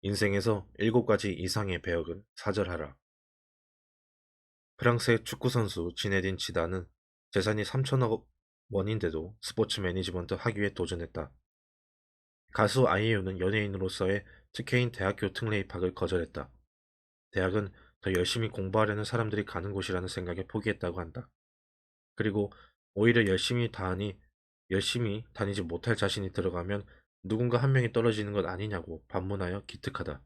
인생에서 7가지 이상의 배역은 사절하라. 프랑스의 축구선수 지네딘 지단은 재산이 3천억 원인데도 스포츠 매니지먼트 학위에 도전했다. 가수 아이유는 연예인으로서의 특혜인 대학교 특례 입학을 거절했다. 대학은 더 열심히 공부하려는 사람들이 가는 곳이라는 생각에 포기했다고 한다. 그리고 오히려 열심히 다니지 못할 자신이 들어가면 누군가 한 명이 떨어지는 것 아니냐고 반문하여 기특하다.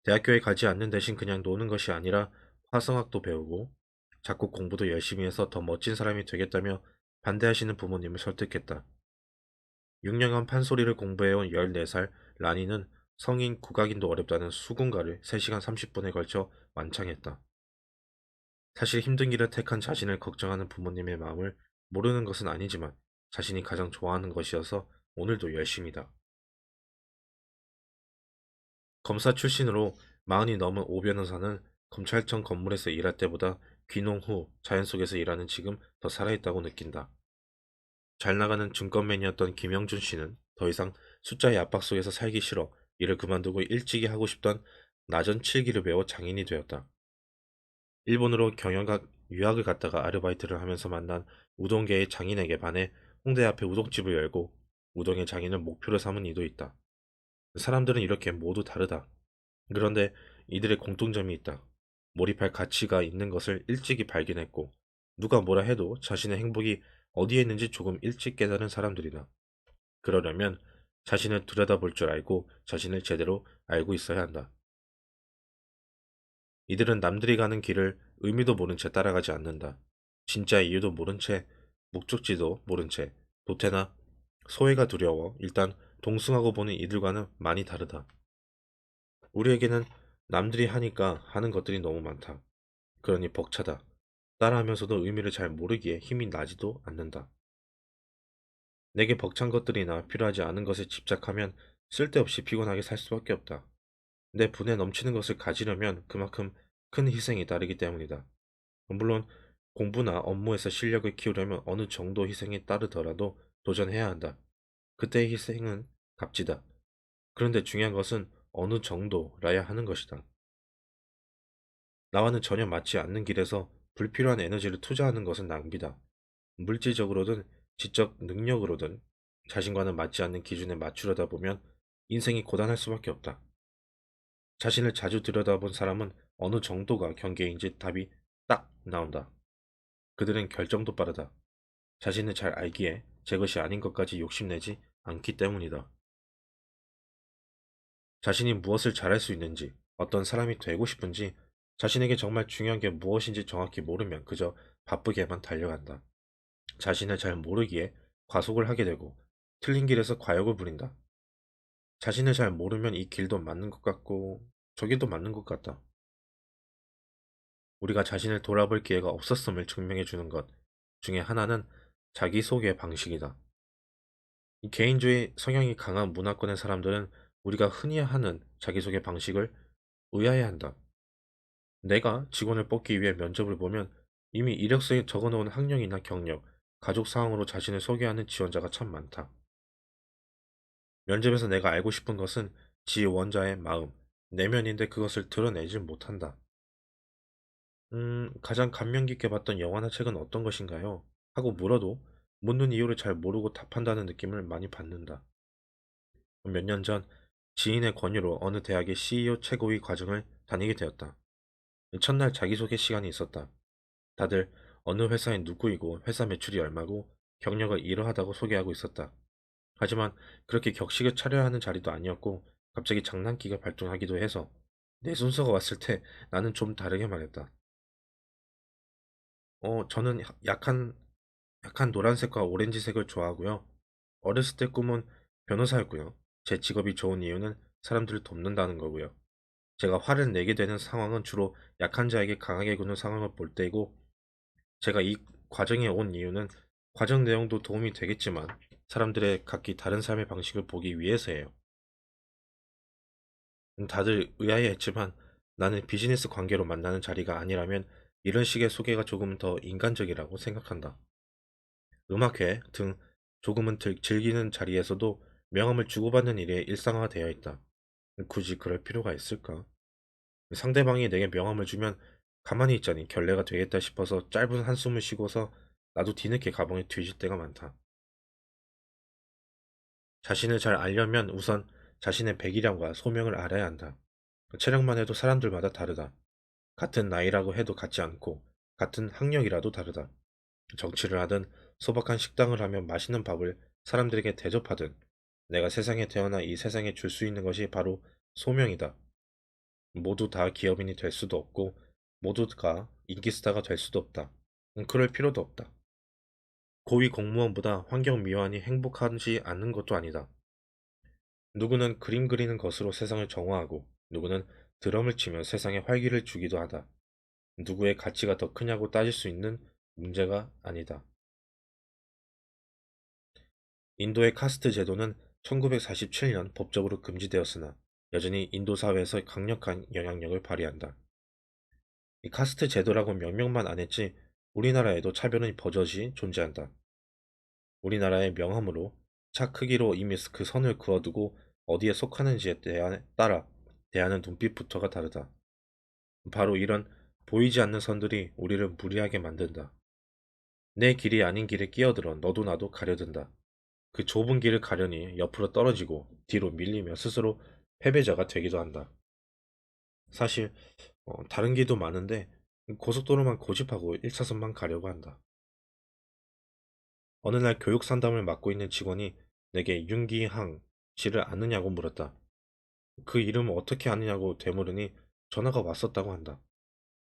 대학교에 가지 않는 대신 그냥 노는 것이 아니라 화성학도 배우고 작곡 공부도 열심히 해서 더 멋진 사람이 되겠다며 반대하시는 부모님을 설득했다. 6년간 판소리를 공부해온 14살 라니는 성인 국악인도 어렵다는 수군가를 3시간 30분에 걸쳐 완창했다. 사실 힘든 길을 택한 자신을 걱정하는 부모님의 마음을 모르는 것은 아니지만 자신이 가장 좋아하는 것이어서 오늘도 열심이다. 검사 출신으로 40이 넘은 오 변호사는 검찰청 건물에서 일할 때보다 귀농 후 자연 속에서 일하는 지금 더 살아있다고 느낀다. 잘 나가는 증권맨이었던 김영준 씨는 더 이상 숫자의 압박 속에서 살기 싫어 일을 그만두고 일찍이 하고 싶던 나전 칠기를 배워 장인이 되었다. 일본으로 경영학 유학을 갔다가 아르바이트를 하면서 만난 우동계의 장인에게 반해 홍대 앞에 우동집을 열고 우동의 장인을 목표로 삼은 이도 있다. 사람들은 이렇게 모두 다르다. 그런데 이들의 공통점이 있다. 몰입할 가치가 있는 것을 일찍이 발견했고, 누가 뭐라 해도 자신의 행복이 어디에 있는지 조금 일찍 깨달은 사람들이다. 그러려면 자신을 들여다볼 줄 알고 자신을 제대로 알고 있어야 한다. 이들은 남들이 가는 길을 의미도 모른 채 따라가지 않는다. 진짜 이유도 모른 채, 목적지도 모른 채, 도태나 소외가 두려워 일단 동승하고 보는 이들과는 많이 다르다. 우리에게는 남들이 하니까 하는 것들이 너무 많다. 그러니 벅차다. 따라하면서도 의미를 잘 모르기에 힘이 나지도 않는다. 내게 벅찬 것들이나 필요하지 않은 것에 집착하면 쓸데없이 피곤하게 살 수밖에 없다. 내 분에 넘치는 것을 가지려면 그만큼 큰 희생이 따르기 때문이다. 물론 공부나 업무에서 실력을 키우려면 어느 정도 희생이 따르더라도 도전해야 한다. 그때의 희생은 값지다. 그런데 중요한 것은 어느 정도라야 하는 것이다. 나와는 전혀 맞지 않는 길에서 불필요한 에너지를 투자하는 것은 낭비다. 물질적으로든 지적 능력으로든 자신과는 맞지 않는 기준에 맞추려다 보면 인생이 고단할 수밖에 없다. 자신을 자주 들여다본 사람은 어느 정도가 경계인지 답이 딱 나온다. 그들은 결정도 빠르다. 자신을 잘 알기에 제 것이 아닌 것까지 욕심내지 않기 때문이다. 자신이 무엇을 잘할 수 있는지, 어떤 사람이 되고 싶은지, 자신에게 정말 중요한 게 무엇인지 정확히 모르면 그저 바쁘게만 달려간다. 자신을 잘 모르기에 과속을 하게 되고 틀린 길에서 과욕을 부린다. 자신을 잘 모르면 이 길도 맞는 것 같고 저길도 맞는 것 같다. 우리가 자신을 돌아볼 기회가 없었음을 증명해 주는 것 중에 하나는 자기소개 방식이다. 이 개인주의 성향이 강한 문화권의 사람들은 우리가 흔히 하는 자기소개 방식을 의아해한다. 내가 직원을 뽑기 위해 면접을 보면 이미 이력서에 적어놓은 학력이나 경력, 가족 사항으로 자신을 소개하는 지원자가 참 많다. 면접에서 내가 알고 싶은 것은 지원자의 마음, 내면인데 그것을 드러내질 못한다. 가장 감명 깊게 봤던 영화나 책은 어떤 것인가요? 하고 물어도 묻는 이유를 잘 모르고 답한다는 느낌을 많이 받는다. 몇 년 전 지인의 권유로 어느 대학의 CEO 최고위 과정을 다니게 되었다. 첫날 자기소개 시간이 있었다. 다들 어느 회사의 누구이고 회사 매출이 얼마고 경력을 이러하다고 소개하고 있었다. 하지만 그렇게 격식을 차려야 하는 자리도 아니었고 갑자기 장난기가 발동하기도 해서 내 순서가 왔을 때 나는 좀 다르게 말했다. 저는 약한 노란색과 오렌지색을 좋아하고요. 어렸을 때 꿈은 변호사였고요. 제 직업이 좋은 이유는 사람들을 돕는다는 거고요. 제가 화를 내게 되는 상황은 주로 약한 자에게 강하게 구는 상황을 볼 때이고, 제가 이 과정에 온 이유는 과정 내용도 도움이 되겠지만 사람들의 각기 다른 삶의 방식을 보기 위해서예요. 다들 의아해했지만 나는 비즈니스 관계로 만나는 자리가 아니라면 이런 식의 소개가 조금 더 인간적이라고 생각한다. 음악회 등 조금은 즐기는 자리에서도 명함을 주고받는 일이 일상화되어 있다. 굳이 그럴 필요가 있을까? 상대방이 내게 명함을 주면 가만히 있자니 결례가 되겠다 싶어서 짧은 한숨을 쉬고서 나도 뒤늦게 가방에 뒤질 때가 많다. 자신을 잘 알려면 우선 자신의 배기량과 소명을 알아야 한다. 체력만 해도 사람들마다 다르다. 같은 나이라고 해도 같지 않고 같은 학력이라도 다르다. 정치를 하든 소박한 식당을 하며 맛있는 밥을 사람들에게 대접하든 내가 세상에 태어나 이 세상에 줄 수 있는 것이 바로 소명이다. 모두 다 기업인이 될 수도 없고 모두가 인기스타가 될 수도 없다. 그럴 필요도 없다. 고위 공무원보다 환경미화하니 행복하지 않는 것도 아니다. 누구는 그림 그리는 것으로 세상을 정화하고 누구는 드럼을 치며 세상에 활기를 주기도 하다. 누구의 가치가 더 크냐고 따질 수 있는 문제가 아니다. 인도의 카스트 제도는 1947년 법적으로 금지되었으나 여전히 인도 사회에서 강력한 영향력을 발휘한다. 이 카스트 제도라고 명명만 안 했지 우리나라에도 차별은 버젓이 존재한다. 우리나라의 명함으로 차 크기로 이미 그 선을 그어두고 어디에 속하는지에 따라 대하는 눈빛부터가 다르다. 바로 이런 보이지 않는 선들이 우리를 무리하게 만든다. 내 길이 아닌 길에 끼어들어 너도 나도 가려든다. 그 좁은 길을 가려니 옆으로 떨어지고 뒤로 밀리며 스스로 패배자가 되기도 한다. 사실 다른 길도 많은데 고속도로만 고집하고 1차선만 가려고 한다. 어느 날 교육 상담을 맡고 있는 직원이 내게 윤기항 씨를 아느냐고 물었다. 그 이름을 어떻게 아느냐고 되물으니 전화가 왔었다고 한다.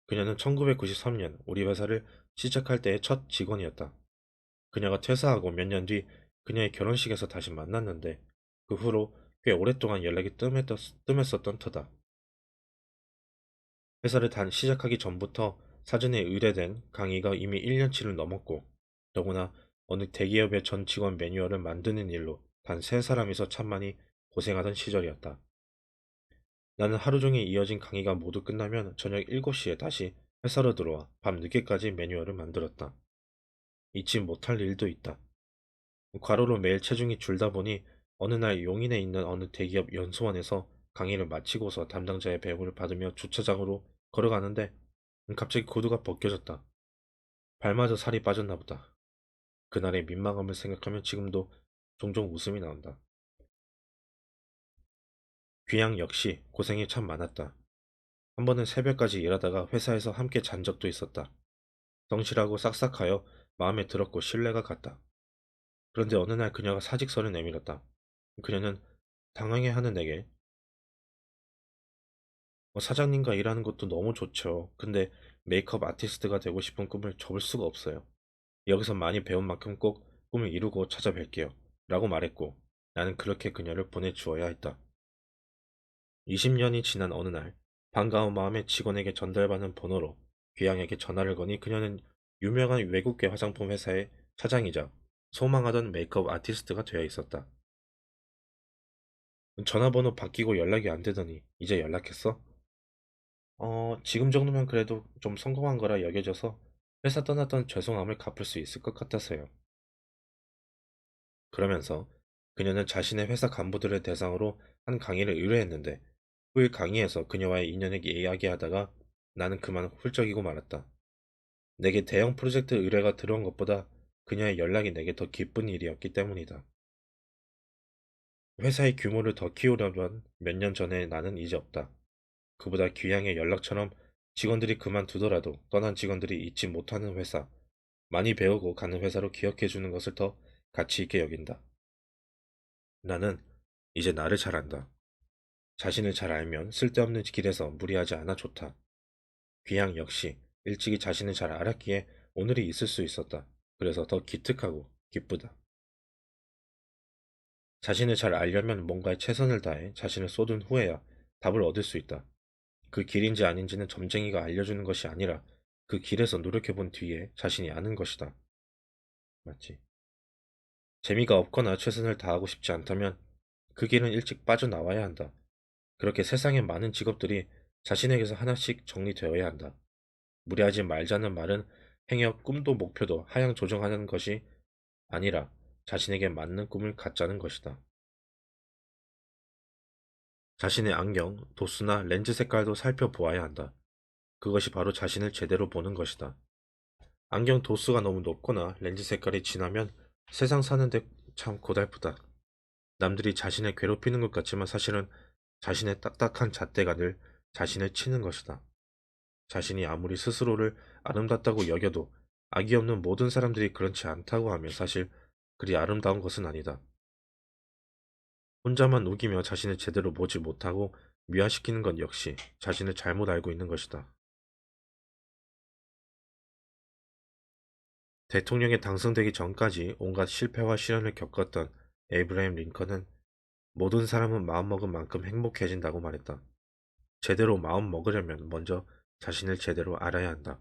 그녀는 1993년 우리 회사를 시작할 때의 첫 직원이었다. 그녀가 퇴사하고 몇 년 뒤 그녀의 결혼식에서 다시 만났는데 그 후로 꽤 오랫동안 연락이 뜸했었던 터다. 회사를 시작하기 전부터 사전에 의뢰된 강의가 이미 1년치를 넘었고 더구나 어느 대기업의 전 직원 매뉴얼을 만드는 일로 단 3사람이서 참 많이 고생하던 시절이었다. 나는 하루 종일 이어진 강의가 모두 끝나면 저녁 7시에 다시 회사로 들어와 밤 늦게까지 매뉴얼을 만들었다. 잊지 못할 일도 있다. 과로로 매일 체중이 줄다 보니 어느 날 용인에 있는 어느 대기업 연수원에서 강의를 마치고서 담당자의 배웅을 받으며 주차장으로 걸어가는데 갑자기 구두가 벗겨졌다. 발마저 살이 빠졌나 보다. 그날의 민망함을 생각하면 지금도 종종 웃음이 나온다. 귀양 역시 고생이 참 많았다. 한 번은 새벽까지 일하다가 회사에서 함께 잔 적도 있었다. 성실하고 싹싹하여 마음에 들었고 신뢰가 갔다. 그런데 어느 날 그녀가 사직서를 내밀었다. 그녀는 당황해하는 내게 사장님과 일하는 것도 너무 좋죠. 근데 메이크업 아티스트가 되고 싶은 꿈을 접을 수가 없어요. 여기서 많이 배운 만큼 꼭 꿈을 이루고 찾아뵐게요. 라고 말했고 나는 그렇게 그녀를 보내주어야 했다. 20년이 지난 어느 날 반가운 마음에 직원에게 전달받은 번호로 귀양에게 전화를 거니 그녀는 유명한 외국계 화장품 회사의 차장이자 소망하던 메이크업 아티스트가 되어 있었다. 전화번호 바뀌고 연락이 안 되더니 이제 연락했어? 지금 정도면 그래도 좀 성공한 거라 여겨져서 회사 떠났던 죄송함을 갚을 수 있을 것 같아서요. 그러면서 그녀는 자신의 회사 간부들을 대상으로 한 강의를 의뢰했는데 그 강의에서 그녀와의 인연을 이야기하다가 나는 그만 훌쩍이고 말았다. 내게 대형 프로젝트 의뢰가 들어온 것보다 그녀의 연락이 내게 더 기쁜 일이었기 때문이다. 회사의 규모를 더 키우려면 몇 년 전에 나는 이제 없다. 그보다 귀향의 연락처럼 직원들이 그만두더라도 떠난 직원들이 잊지 못하는 회사, 많이 배우고 가는 회사로 기억해 주는 것을 더 가치 있게 여긴다. 나는 이제 나를 잘 안다. 자신을 잘 알면 쓸데없는 길에서 무리하지 않아 좋다. 귀향 역시 일찍이 자신을 잘 알았기에 오늘이 있을 수 있었다. 그래서 더 기특하고 기쁘다. 자신을 잘 알려면 뭔가에 최선을 다해 자신을 쏟은 후에야 답을 얻을 수 있다. 그 길인지 아닌지는 점쟁이가 알려주는 것이 아니라 그 길에서 노력해본 뒤에 자신이 아는 것이다. 맞지? 재미가 없거나 최선을 다하고 싶지 않다면 그 길은 일찍 빠져나와야 한다. 그렇게 세상에 많은 직업들이 자신에게서 하나씩 정리되어야 한다. 무리하지 말자는 말은 행여 꿈도 목표도 하향 조정하는 것이 아니라 자신에게 맞는 꿈을 갖자는 것이다. 자신의 안경, 도수나 렌즈 색깔도 살펴보아야 한다. 그것이 바로 자신을 제대로 보는 것이다. 안경 도수가 너무 높거나 렌즈 색깔이 진하면 세상 사는데 참 고달프다. 남들이 자신을 괴롭히는 것 같지만 사실은 자신의 딱딱한 잣대가 늘 자신을 치는 것이다. 자신이 아무리 스스로를 아름답다고 여겨도 악이 없는 모든 사람들이 그렇지 않다고 하면 사실 그리 아름다운 것은 아니다. 혼자만 우기며 자신을 제대로 보지 못하고 미화시키는 것 역시 자신을 잘못 알고 있는 것이다. 대통령에 당선되기 전까지 온갖 실패와 시련을 겪었던 에이브라임 링컨은 모든 사람은 마음먹은 만큼 행복해진다고 말했다. 제대로 마음 먹으려면 먼저 자신을 제대로 알아야 한다.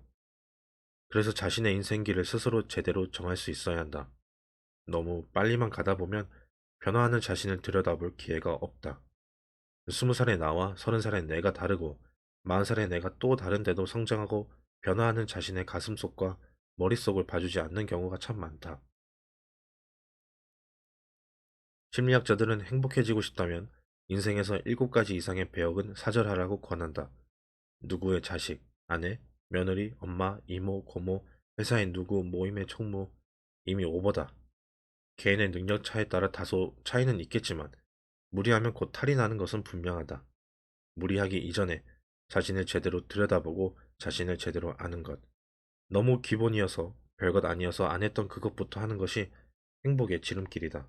그래서 자신의 인생길을 스스로 제대로 정할 수 있어야 한다. 너무 빨리만 가다 보면 변화하는 자신을 들여다볼 기회가 없다. 20살의 나와 30살의 내가 다르고 40살의 내가 또 다른데도 성장하고 변화하는 자신의 가슴속과 머릿속을 봐주지 않는 경우가 참 많다. 심리학자들은 행복해지고 싶다면 인생에서 7가지 이상의 배역은 사절하라고 권한다. 누구의 자식, 아내, 며느리, 엄마, 이모, 고모, 회사의 누구, 모임의 총무. 이미 오버다. 개인의 능력 차에 따라 다소 차이는 있겠지만 무리하면 곧 탈이 나는 것은 분명하다. 무리하기 이전에 자신을 제대로 들여다보고 자신을 제대로 아는 것. 너무 기본이어서 별것 아니어서 안 했던 그것부터 하는 것이 행복의 지름길이다.